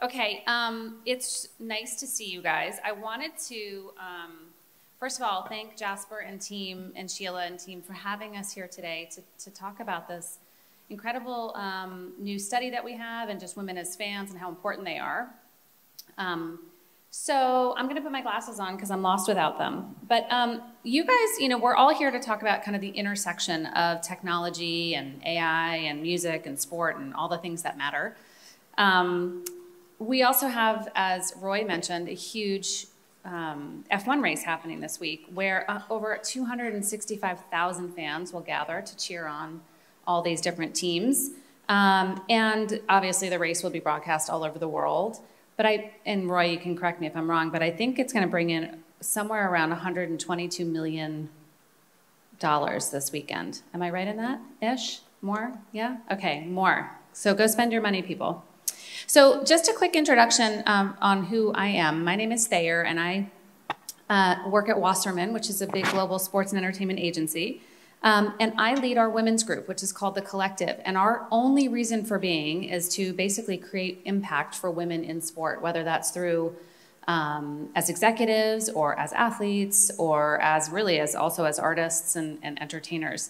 Okay, it's nice to see you guys. I wanted to, first of all, thank Jasper and team and Sheila and team for having us here today to talk about this incredible new study that we have and just women as fans and how important they are. So I'm going to put my glasses on because I'm lost without them. But you guys, we're all here to talk about kind of the intersection of technology and AI and music and sport and all the things that matter. We also have, as Roy mentioned, a huge F1 race happening this week where over 265,000 fans will gather to cheer on all these different teams. And obviously the race will be broadcast all over the world. But and Roy, you can correct me if I'm wrong, but I think it's going to bring in somewhere around $122 million this weekend. Am I right in that? Ish? More? Yeah? Okay, more. So go spend your money, people. So just a quick introduction on who I am. My name is Thayer, and I work at Wasserman, which is a big global sports and entertainment agency. And I lead our women's group, which is called The Collective. And our only reason for being is to basically create impact for women in sport, whether that's through as executives or as athletes or as also as artists and entertainers.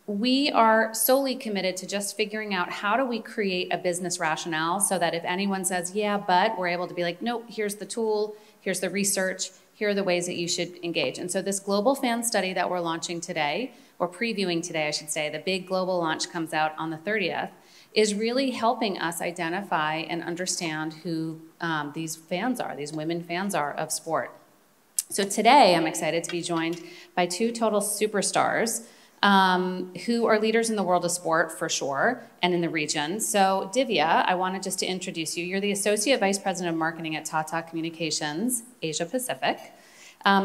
We are solely committed to just figuring out how do we create a business rationale so that if anyone says, yeah, but, we're able to be like, nope, here's the tool, here's the research, here are the ways that you should engage. And so this global fan study that we're launching today, or previewing today, I should say, the big global launch comes out on the 30th, is really helping us identify and understand who these fans are, these women fans are of sport. So today I'm excited to be joined by two total superstars who are leaders in the world of sport for sure and in the region. So Divya, I wanted just to introduce you. You're the Associate Vice President of Marketing at Tata Communications, Asia Pacific.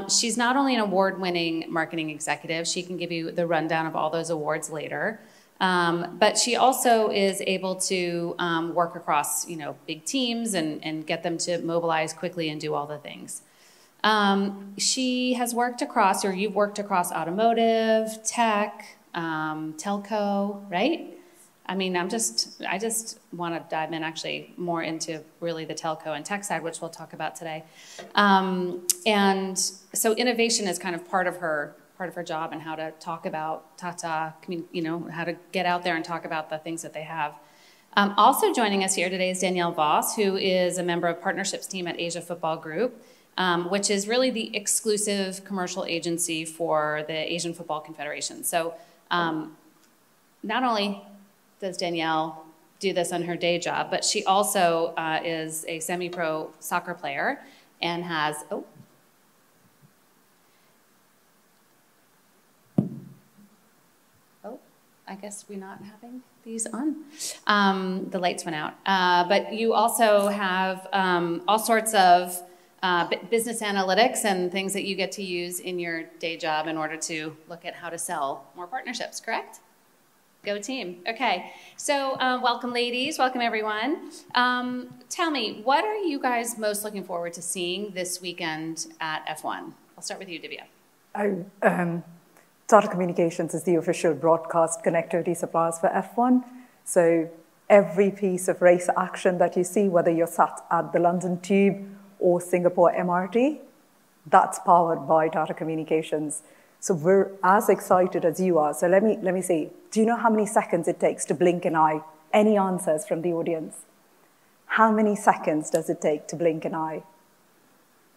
She's not only an award-winning marketing executive, she can give you the rundown of all those awards later, but she also is able to work across big teams and get them to mobilize quickly and do all the things. She has worked across, or you've worked across automotive, tech, telco, right? I mean, I just want to dive in actually more into really the telco and tech side, which we'll talk about today. And so innovation is kind of part of her job and how to talk about Tata, how to get out there and talk about the things that they have. Also joining us here today is Danielle Voss, who is a member of partnerships team at Asia Football Group. Which is really the exclusive commercial agency for the Asian Football Confederation. So not only does Danielle do this on her day job, but she also is a semi-pro soccer player and has, I guess we're not having these on. The lights went out. But you also have all sorts of business analytics and things that you get to use in your day job in order to look at how to sell more partnerships, correct? Go team. Okay, so welcome ladies, welcome everyone. Tell me, what are you guys most looking forward to seeing this weekend at F1? I'll start with you, Divya. Tata Communications is the official broadcast connectivity suppliers for F1. So every piece of race action that you see, whether you're sat at the London Tube or Singapore MRT, that's powered by Tata Communications. So we're as excited as you are. So let me see. Do you know how many seconds it takes to blink an eye? Any answers from the audience? How many seconds does it take to blink an eye?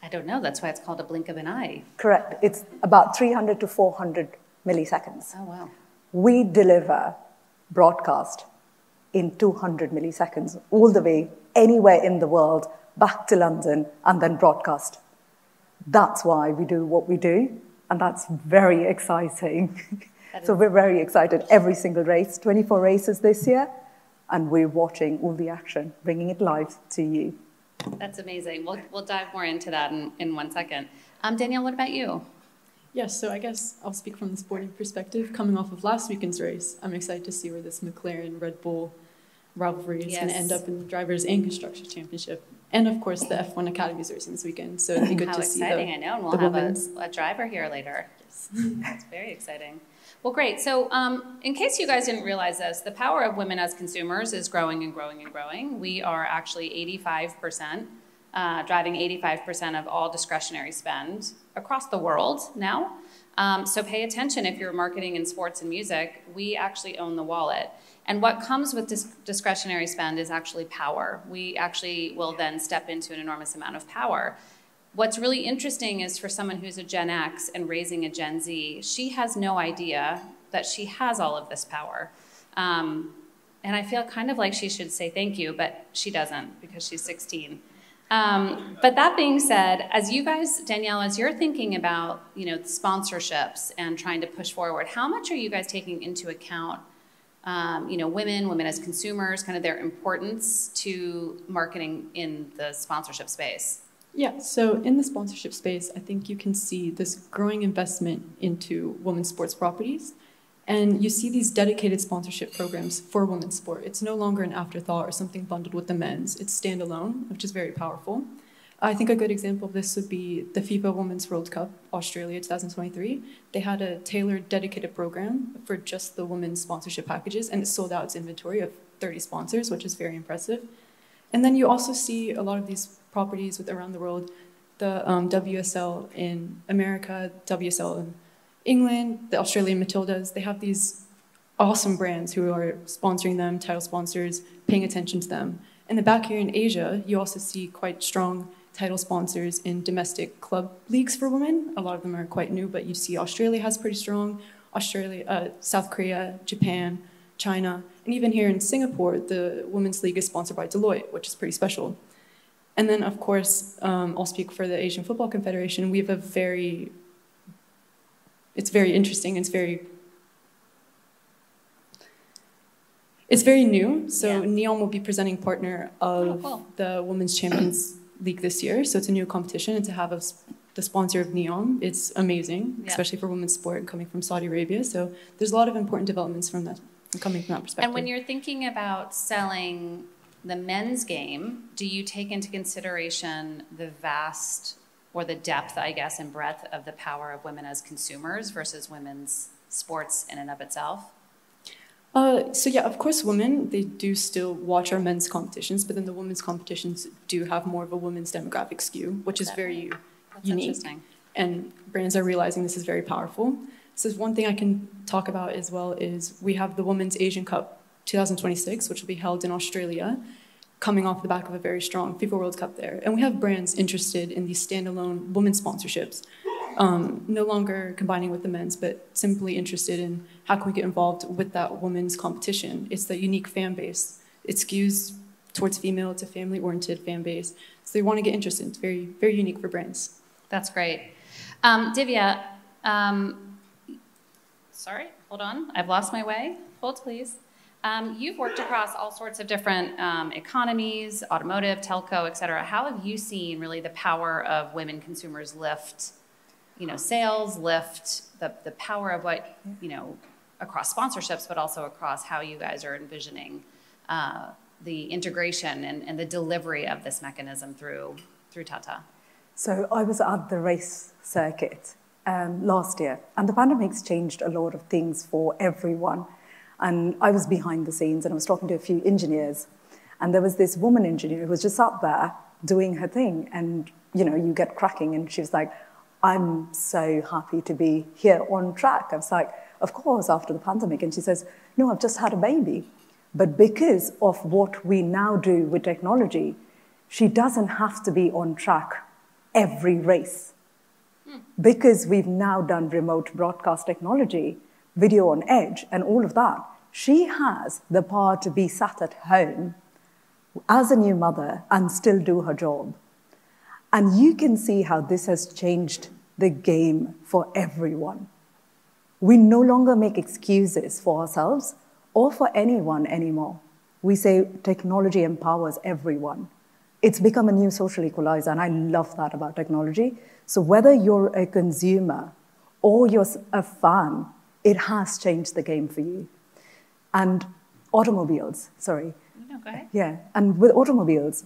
I don't know. That's why it's called a blink of an eye. Correct. It's about 300 to 400 milliseconds. Oh, wow. We deliver broadcast in 200 milliseconds, all the way anywhere in the world, back to London, and then broadcast. That's why we do what we do, and that's very exciting. So we're very excited. Every single race, 24 races this year, and we're watching all the action, bringing it live to you. That's amazing. We'll dive more into that in 1 second. Danielle, what about you? Yes, so I guess I'll speak from the sporting perspective. Coming off of last weekend's race, I'm excited to see where this McLaren-Red Bull rivalry is going to end up in the Drivers' and Constructors Championship. And of course, the F1 Academy is racing this weekend, so it'd be good to see How exciting, I know, and we'll have a driver here later. Yes. That's very exciting. Well, great. So in case you guys didn't realize this, the power of women as consumers is growing and growing and growing. We are actually 85%, driving 85% of all discretionary spend across the world now. So pay attention if you're marketing in sports and music. We actually own the wallet. And what comes with discretionary spend is actually power. We actually will then step into an enormous amount of power. What's really interesting is for someone who's a Gen X and raising a Gen Z, she has no idea that she has all of this power. And I feel kind of like she should say thank you, but she doesn't because she's 16. But that being said, as you guys, Danielle, as you're thinking about, you know, sponsorships and trying to push forward, how much are you guys taking into account, you know, women as consumers, kind of their importance to marketing in the sponsorship space? Yeah, so in the sponsorship space, I think you can see this growing investment into women's sports properties. And you see these dedicated sponsorship programs for women's sport. It's no longer an afterthought or something bundled with the men's. It's standalone, which is very powerful. I think a good example of this would be the FIFA Women's World Cup, Australia 2023. They had a tailored, dedicated program for just the women's sponsorship packages, and it sold out its inventory of 30 sponsors, which is very impressive. And then you also see a lot of these properties with around the world, the WSL in America, WSL in England, the Australian Matildas. They have these awesome brands who are sponsoring them, title sponsors, paying attention to them. And then back here in Asia, you also see quite strong title sponsors in domestic club leagues for women. A lot of them are quite new, but you see Australia has pretty strong, South Korea, Japan, China, and even here in Singapore, the Women's League is sponsored by Deloitte, which is pretty special. And then, of course, I'll speak for the Asian Football Confederation. We have it's very interesting. It's very new. So NEOM will be presenting partner of the Women's Champions League this year. So it's a new competition, and to have the sponsor of NEOM, it's amazing, especially for women's sport coming from Saudi Arabia. So there's a lot of important developments coming from that perspective. And when you're thinking about selling the men's game, do you take into consideration the vast, or the depth, I guess, and breadth of the power of women as consumers versus women's sports in and of itself? So yeah, of course, women, they do still watch our men's competitions, but then the women's competitions do have more of a women's demographic skew, which is very unique. Interesting. And brands are realizing this is very powerful. So one thing I can talk about as well is we have the Women's Asian Cup 2026, which will be held in Australia, coming off the back of a very strong FIFA World Cup there. And we have brands interested in these standalone women's sponsorships, no longer combining with the men's, but simply interested in how can we get involved with that women's competition. It's the unique fan base. It skews towards female, it's a family-oriented fan base. So they want to get interested. It's very, very unique for brands. That's great. Divya, sorry, hold on. I've lost my way. Hold, please. You've worked across all sorts of different economies, automotive, telco, et cetera. How have you seen really the power of women consumers lift, you know, sales, lift the power of what, you know, across sponsorships, but also across how you guys are envisioning the integration and the delivery of this mechanism through Tata? So I was at the race circuit last year, and the pandemic's changed a lot of things for everyone. And I was behind the scenes, and I was talking to a few engineers. And there was this woman engineer who was just up there doing her thing. And, you know, you get cracking. And she was like, I'm so happy to be here on track. I was like, of course, after the pandemic. And she says, no, I've just had a baby. But because of what we now do with technology, she doesn't have to be on track every race. Because we've now done remote broadcast technology, video on edge, and all of that, she has the power to be sat at home as a new mother and still do her job. And you can see how this has changed the game for everyone. We no longer make excuses for ourselves or for anyone anymore. We say technology empowers everyone. It's become a new social equalizer, and I love that about technology. So whether you're a consumer or you're a fan, it has changed the game for you. And automobiles, sorry. No, go ahead. Yeah, and with automobiles,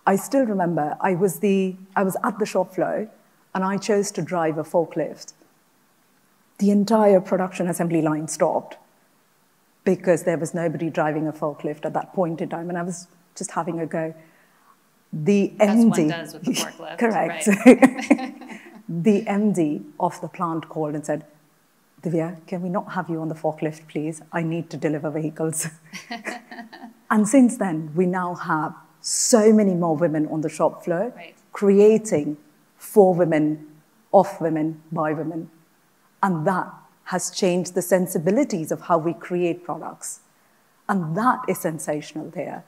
I still remember I was at the shop floor, and I chose to drive a forklift. the entire production assembly line stopped because there was nobody driving a forklift at that point in time. And I was just having a go. The MD, as one does with the forklift. Correct. Right. The MD of the plant called and said, Divya, can we not have you on the forklift, please? I need to deliver vehicles. And since then, we now have so many more women on the shop floor, right, creating for women, of women, by women. And that has changed the sensibilities of how we create products. And that is sensational there.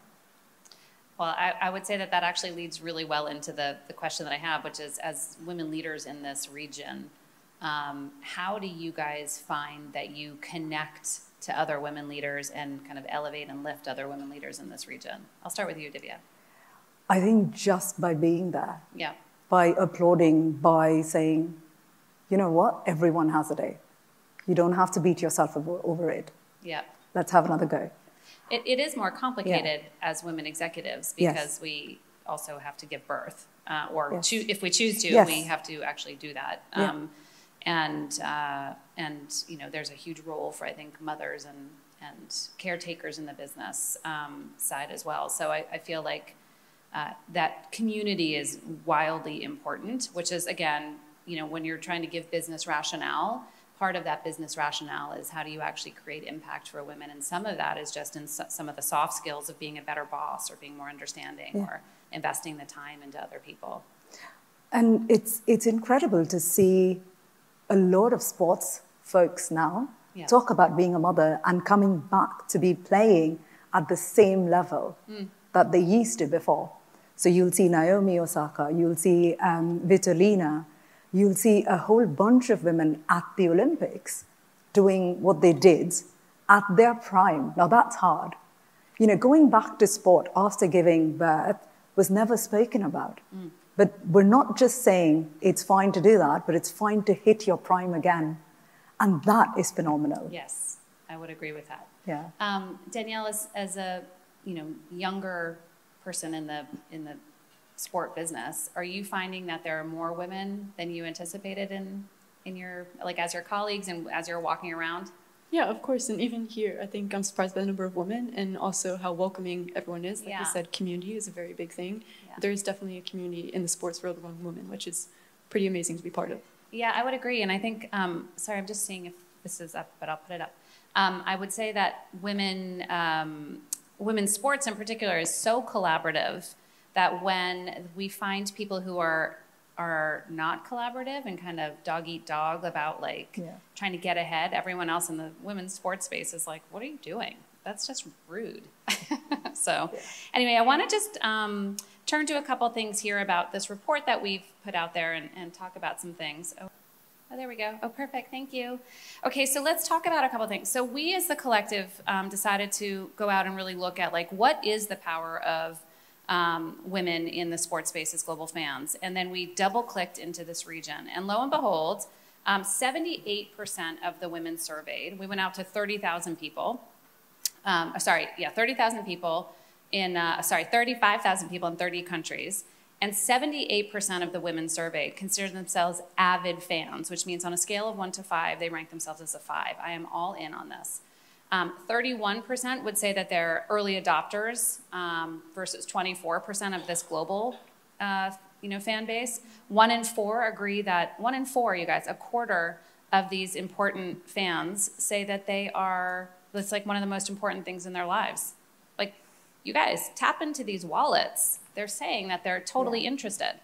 Well, I would say that that actually leads really well into the question that I have, which is, as women leaders in this region, how do you guys find that you connect to other women leaders and kind of elevate and lift other women leaders in this region? I'll start with you, Divya. I think just by being there, yeah, by applauding, by saying, you know what, everyone has a day. You don't have to beat yourself over it. Yeah. Let's have another go. It is more complicated as women executives because we also have to give birth, or if we choose to, we have to actually do that. And you know, there's a huge role for, I think, mothers and caretakers in the business side as well. So I feel like that community is wildly important, which is, again, you know, when you're trying to give business rationale, part of that business rationale is how do you actually create impact for women, and some of that is just in some of the soft skills of being a better boss or being more understanding or investing the time into other people. And it's incredible to see a lot of sports folks now talk about being a mother and coming back to be playing at the same level that they used to before. So you'll see Naomi Osaka, you'll see Vitolina, you'll see a whole bunch of women at the Olympics doing what they did at their prime. Now that's hard. You know, going back to sport after giving birth was never spoken about. But we're not just saying it's fine to do that, but it's fine to hit your prime again. And that is phenomenal. Yes, I would agree with that. Yeah. Danielle, as a younger person in the sport business, are you finding that there are more women than you anticipated in your, like, as your colleagues and as you're walking around? Yeah, of course. And even here, I think I'm surprised by the number of women and also how welcoming everyone is. Like I said, community is a very big thing. Yeah. There's definitely a community in the sports world among women, which is pretty amazing to be part of. Yeah, I would agree. And I think, sorry, I'm just seeing if this is up, but I'll put it up. I would say that women's sports in particular is so collaborative that when we find people who are not collaborative and kind of dog eat dog about trying to get ahead, everyone else in the women's sports space is like, what are you doing? That's just rude. So anyway, I want to just turn to a couple things here about this report that we've put out there and talk about some things. Oh, there we go. Oh, perfect. Thank you. Okay, so let's talk about a couple things. So we as the collective decided to go out and really look at, like, what is the power of women in the sports space as global fans. And then we double clicked into this region. And lo and behold, 78% of the women surveyed, we went out to 30,000 people. 30,000 people in, 35,000 people in 30 countries. And 78% of the women surveyed consider themselves avid fans, which means on a scale of 1 to 5, they rank themselves as a 5. I am all in on this. 31% would say that they're early adopters versus 24% of this global fan base. 1 in 4 agree that, 1 in 4, you guys, a quarter of these important fans say that it's like one of the most important things in their lives. Like, you guys, tap into these wallets. They're saying that they're totally interested.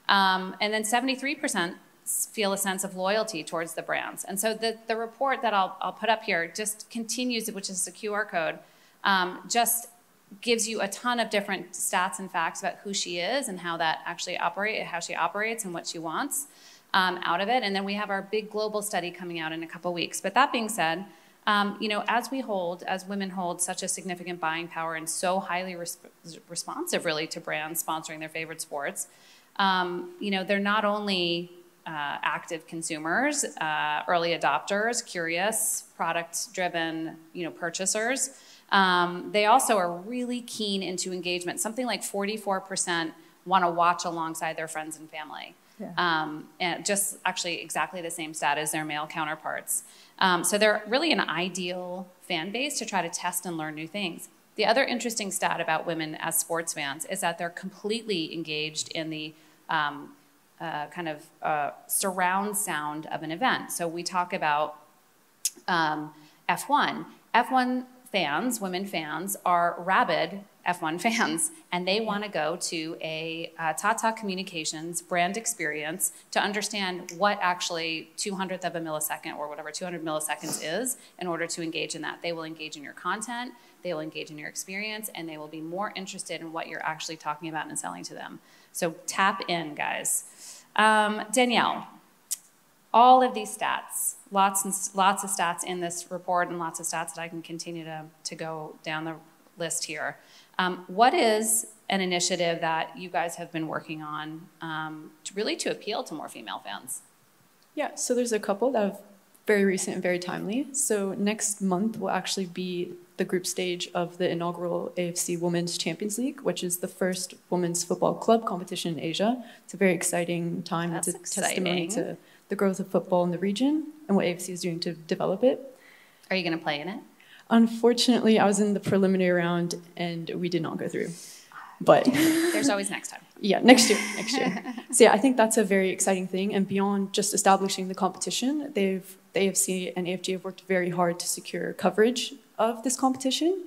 And then 73% feel a sense of loyalty towards the brands. And so the report that I'll put up here just continues, which is a QR code, just gives you a ton of different stats and facts about who she is and how she operates and what she wants out of it. And then we have our big global study coming out in a couple weeks. But that being said, as women hold such a significant buying power and so highly responsive really to brands sponsoring their favorite sports, they're not only active consumers, early adopters, curious, product-driven, purchasers. They also are really keen into engagement. Something like 44% want to watch alongside their friends and family. and just actually exactly the same stat as their male counterparts. So they're really an ideal fan base to try to test and learn new things. The other interesting stat about women as sports fans is that they're completely engaged in the surround sound of an event. So we talk about F1. F1 fans, women fans, are rabid F1 fans, and they want to go to a Tata Communications brand experience to understand what actually 200th of a millisecond or whatever 200 milliseconds is in order to engage in that. They will engage in your content, they will engage in your experience, and they will be more interested in what you're actually talking about and selling to them. So tap in, guys. Danielle, all of these stats, lots of stats in this report and lots of stats that I can continue to go down the list here. What is an initiative that you guys have been working on to appeal to more female fans? Yeah, so there's a couple that are very recent and very timely. So next month will actually be the group stage of the inaugural AFC Women's Champions League, which is the first women's football club competition in Asia. It's a very exciting time. It's a testimony to the growth of football in the region and what AFC is doing to develop it. Are you going to play in it? Unfortunately, I was in the preliminary round and we did not go through. But there's always next time. Yeah, next year. So yeah, I think that's a very exciting thing. And beyond just establishing the competition, the AFC and AFG have worked very hard to secure coverage of this competition.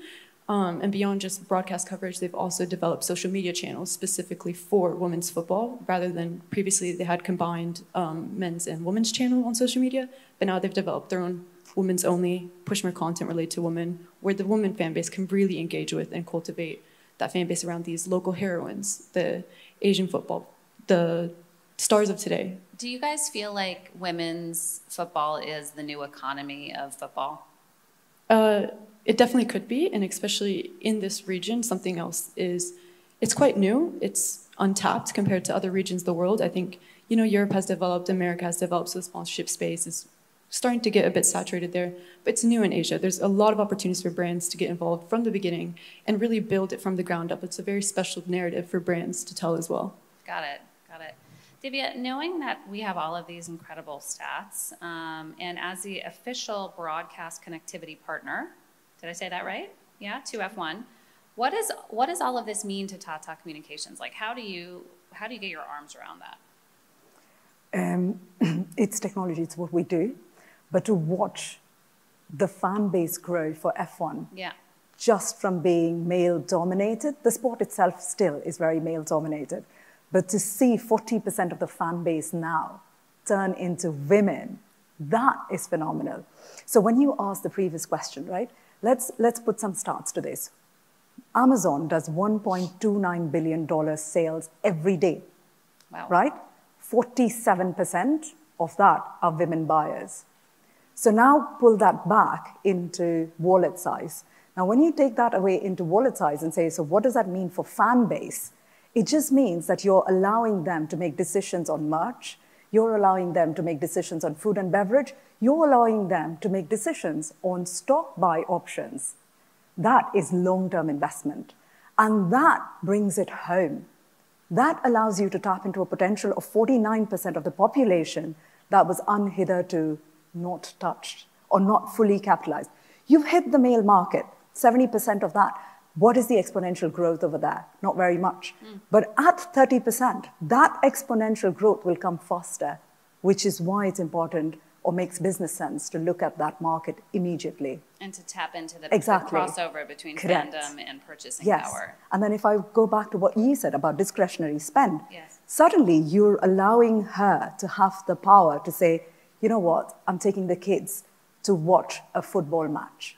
And beyond just broadcast coverage, they've also developed social media channels specifically for women's football, rather than previously they had combined men's and women's channel on social media. But now they've developed their own women's only, push more content related to women, where the women fan base can really engage with and cultivate that fan base around these local heroines, the Asian football, the stars of today. Do you guys feel like women's football is the new economy of football? It definitely could be, and especially in this region, something else is, it's quite new, it's untapped compared to other regions of the world. I think, Europe has developed, America has developed, so the sponsorship space is starting to get a bit saturated there, but it's new in Asia. There's a lot of opportunities for brands to get involved from the beginning and really build it from the ground up. It's a very special narrative for brands to tell as well. Got it. Divya, knowing that we have all of these incredible stats, and as the official broadcast connectivity partner, did I say that right? Yeah, to F1. What does all of this mean to Tata Communications? Like, how do you get your arms around that? It's technology. It's what we do. But to watch the fan base grow for F1, just from being male-dominated, the sport itself still is very male-dominated, but to see 40% of the fan base now turn into women, that is phenomenal. So when you asked the previous question, right, let's put some stats to this. Amazon does $1.29 billion sales every day, right? 47% of that are women buyers. So now pull that back into wallet size. Now, when you take that away into wallet size and say, so what does that mean for fan base? It just means that you're allowing them to make decisions on merch. You're allowing them to make decisions on food and beverage. You're allowing them to make decisions on stock buy options. That is long-term investment. And that brings it home. That allows you to tap into a potential of 49% of the population that was hitherto not touched or not fully capitalized. You've hit the male market, 70% of that. What is the exponential growth over there? Not very much. But at 30%, that exponential growth will come faster, which is why it's important or makes business sense to look at that market immediately. And to tap into the crossover between fandom and purchasing power. And then if I go back to what you said about discretionary spend, suddenly you're allowing her to have the power to say, you know what, I'm taking the kids to watch a football match.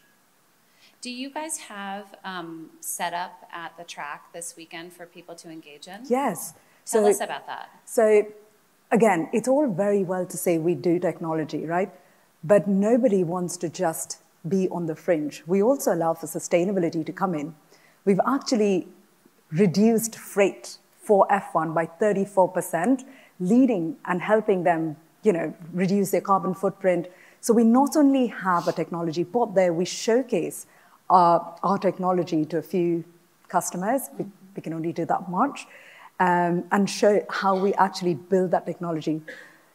Do you guys have set up at the track this weekend for people to engage in? Yes. Tell us about that. So again, it's all very well to say we do technology, right? But nobody wants to just be on the fringe. We also allow for sustainability to come in. We've actually reduced freight for F1 by 34%, leading and helping them, reduce their carbon footprint. So we not only have a technology port there, we showcase our technology to a few customers. We can only do that much. and show how we actually build that technology.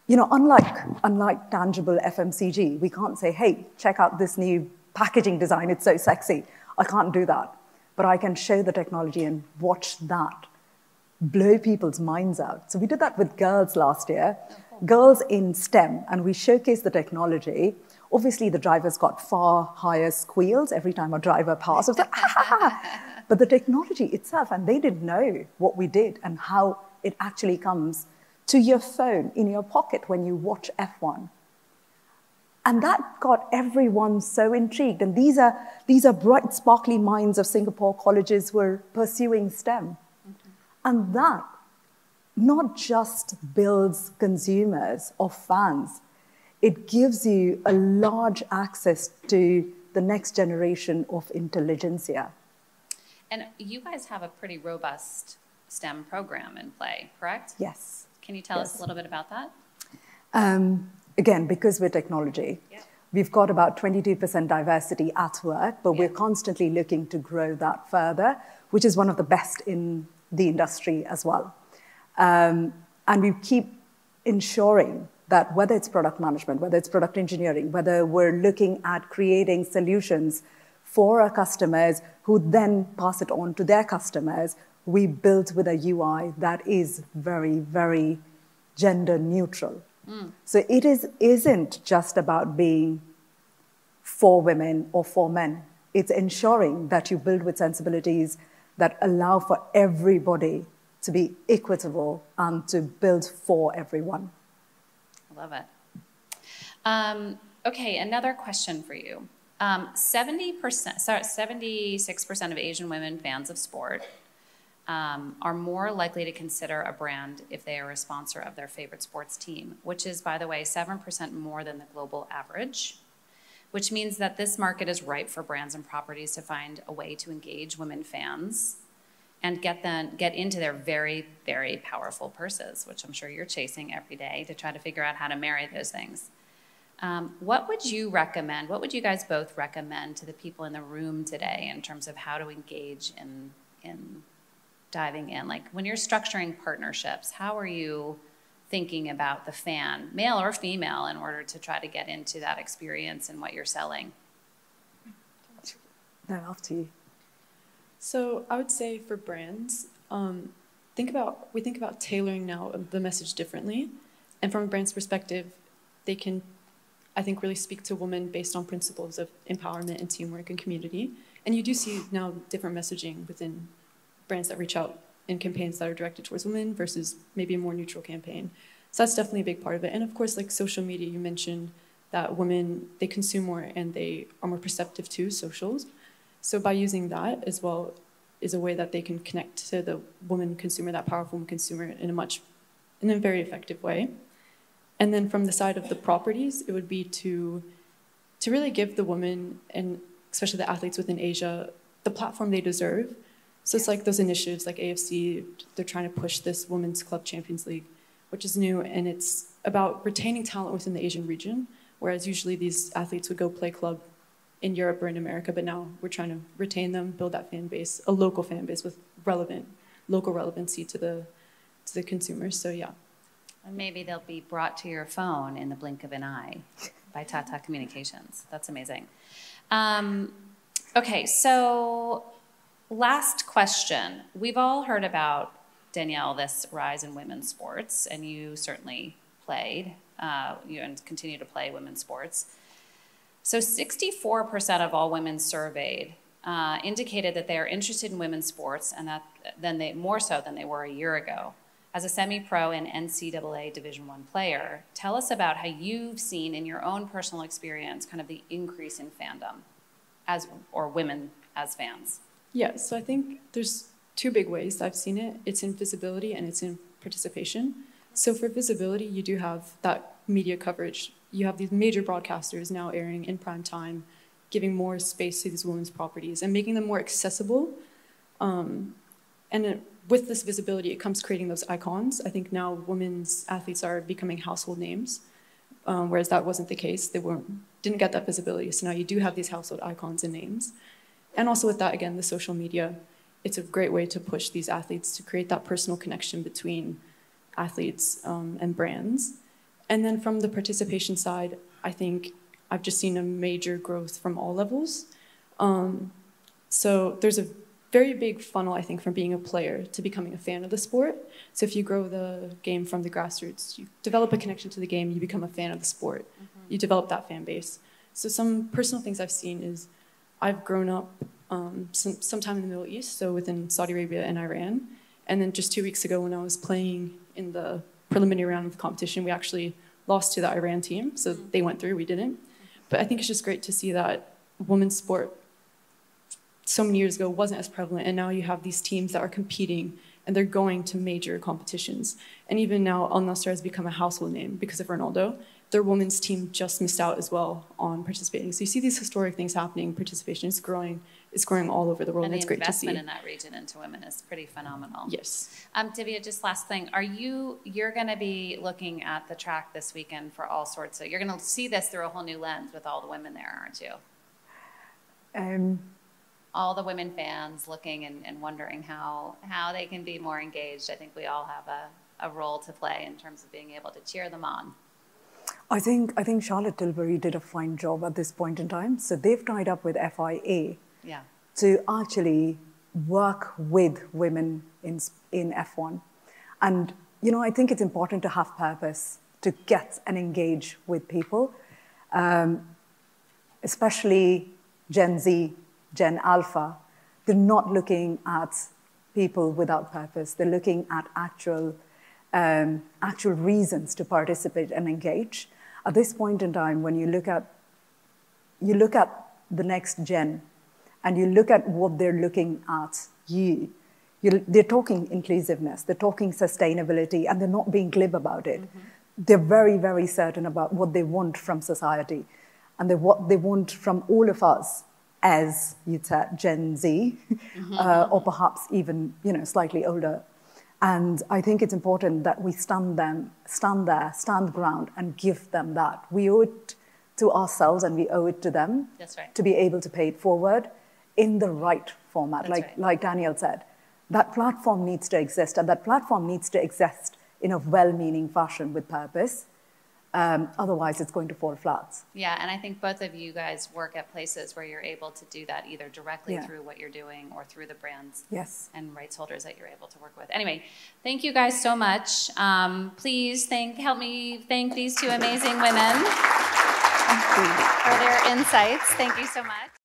You know, unlike tangible FMCG, we can't say, hey, check out this new packaging design, it's so sexy. I can't do that. But I can show the technology and watch that blow people's minds out. So we did that with girls last year, girls in STEM, and we showcased the technology. Obviously, the drivers got far higher squeals every time a driver passed. It was like, ah! But the technology itself, and they didn't know what we did and how it actually comes to your phone in your pocket when you watch F1. And that got everyone so intrigued. And these are bright, sparkly minds of Singapore colleges who are pursuing STEM. And that not just builds consumers or fans, it gives you a large access to the next generation of intelligentsia. And you guys have a pretty robust STEM program in play, correct? Yes. Can you tell us a little bit about that? Again, because we're technology, we've got about 22% diversity at work, but we're constantly looking to grow that further, which is one of the best in the industry as well. And we keep ensuring that whether it's product management, whether it's product engineering, whether we're looking at creating solutions for our customers who then pass it on to their customers, we build with a UI that is very, very gender neutral. So it isn't just about being for women or for men. It's ensuring that you build with sensibilities that allow for everybody to be equitable and to build for everyone. I love it. Okay, another question for you. 76% of Asian women fans of sport are more likely to consider a brand if they are a sponsor of their favorite sports team, which is, by the way, 7% more than the global average, which means that this market is ripe for brands and properties to find a way to engage women fans and get into their very, very powerful purses, which I'm sure you're chasing every day to try to figure out how to marry those things. What would you recommend? What would you guys both recommend to the people in the room today in terms of how to engage in diving in? Like when you're structuring partnerships, how are you thinking about the fan, male or female, in order to try to get into that experience and what you're selling? No, after you. So I would say for brands, we think about tailoring now the message differently. And from a brand's perspective, they can, I think, really speak to women based on principles of empowerment and teamwork and community. And you do see now different messaging within brands that reach out in campaigns that are directed towards women versus maybe a more neutral campaign. So that's definitely a big part of it. And of course, like social media, you mentioned that women, they consume more and they are more perceptive to socials. So by using that as well is a way that they can connect to the woman consumer, that powerful woman consumer in a very effective way. And then from the side of the properties, it would be to really give the women, and especially the athletes within Asia, the platform they deserve. So it's like those initiatives like AFC, they're trying to push this Women's Club Champions League, which is new, and it's about retaining talent within the Asian region, whereas usually these athletes would go play club in Europe or in America, but now we're trying to retain them, build that fan base, a local fan base with local relevancy to the consumers, so yeah. And maybe they'll be brought to your phone in the blink of an eye by Tata Communications. That's amazing. Okay, so last question. We've all heard about, Danielle, this rise in women's sports, and you certainly played and continue to play women's sports. So 64% of all women surveyed indicated that they are interested in women's sports, and more so than they were a year ago. As a semi-pro and NCAA Division I player, tell us about how you've seen in your own personal experience kind of the increase in fandom or women as fans. Yeah, so I think there's two big ways I've seen it. It's in visibility and it's in participation. So for visibility, you do have that media coverage. You have these major broadcasters now airing in prime time, giving more space to these women's properties and making them more accessible. With this visibility, it comes creating those icons. I think now women's athletes are becoming household names, whereas that wasn't the case. They didn't get that visibility. So now you do have these household icons and names. And also with that, again, the social media it's a great way to push these athletes to create that personal connection between athletes and brands. And then from the participation side, I think I've just seen a major growth from all levels. So there's a very big funnel, I think, from being a player to becoming a fan of the sport. So if you grow the game from the grassroots, you develop a connection to the game, you become a fan of the sport. You develop that fan base. So some personal things I've seen is I've grown up sometime in the Middle East, so within Saudi Arabia and Iran. And then just 2 weeks ago when I was playing in the preliminary round of the competition, we actually lost to the Iran team. So they went through, we didn't. But I think it's just great to see that women's sport so many years ago wasn't as prevalent, and now you have these teams that are competing and they're going to major competitions. And even now, Al Nassr has become a household name because of Ronaldo. Their women's team just missed out as well on participating. So you see these historic things happening. Participation is growing all over the world, and it's great to see. And the investment in that region into women is pretty phenomenal. Yes. Divya, just last thing. You're going to be looking at the track this weekend for all sorts of, you're going to see this through a whole new lens with all the women there, aren't you? All the women fans looking and wondering how they can be more engaged. I think we all have a role to play in terms of being able to cheer them on. I think Charlotte Tilbury did a fine job at this point in time. So they've tied up with FIA to actually work with women in F1. And, you know, I think it's important to have purpose to get and engage with people, especially Gen Z, Gen Alpha. They're not looking at people without purpose. They're looking at actual reasons to participate and engage. At this point in time, when you look at the next gen and you look at what they're looking at they're talking inclusiveness, they're talking sustainability, and they're not being glib about it. They're very, very certain about what they want from society and what they want from all of us as, you'd say, Gen Z, or perhaps even, you know, slightly older. And I think it's important that we stand ground and give them that. We owe it to ourselves and we owe it to them. That's right. To be able to pay it forward in the right format. That's right. Like Danielle said, that platform needs to exist, and that platform needs to exist in a well-meaning fashion with purpose. Otherwise, it's going to fall flat. Yeah, and I think both of you guys work at places where you're able to do that either directly through what you're doing or through the brands and rights holders that you're able to work with. Anyway, thank you guys so much. Please help me thank these two amazing women for their insights. Thank you so much.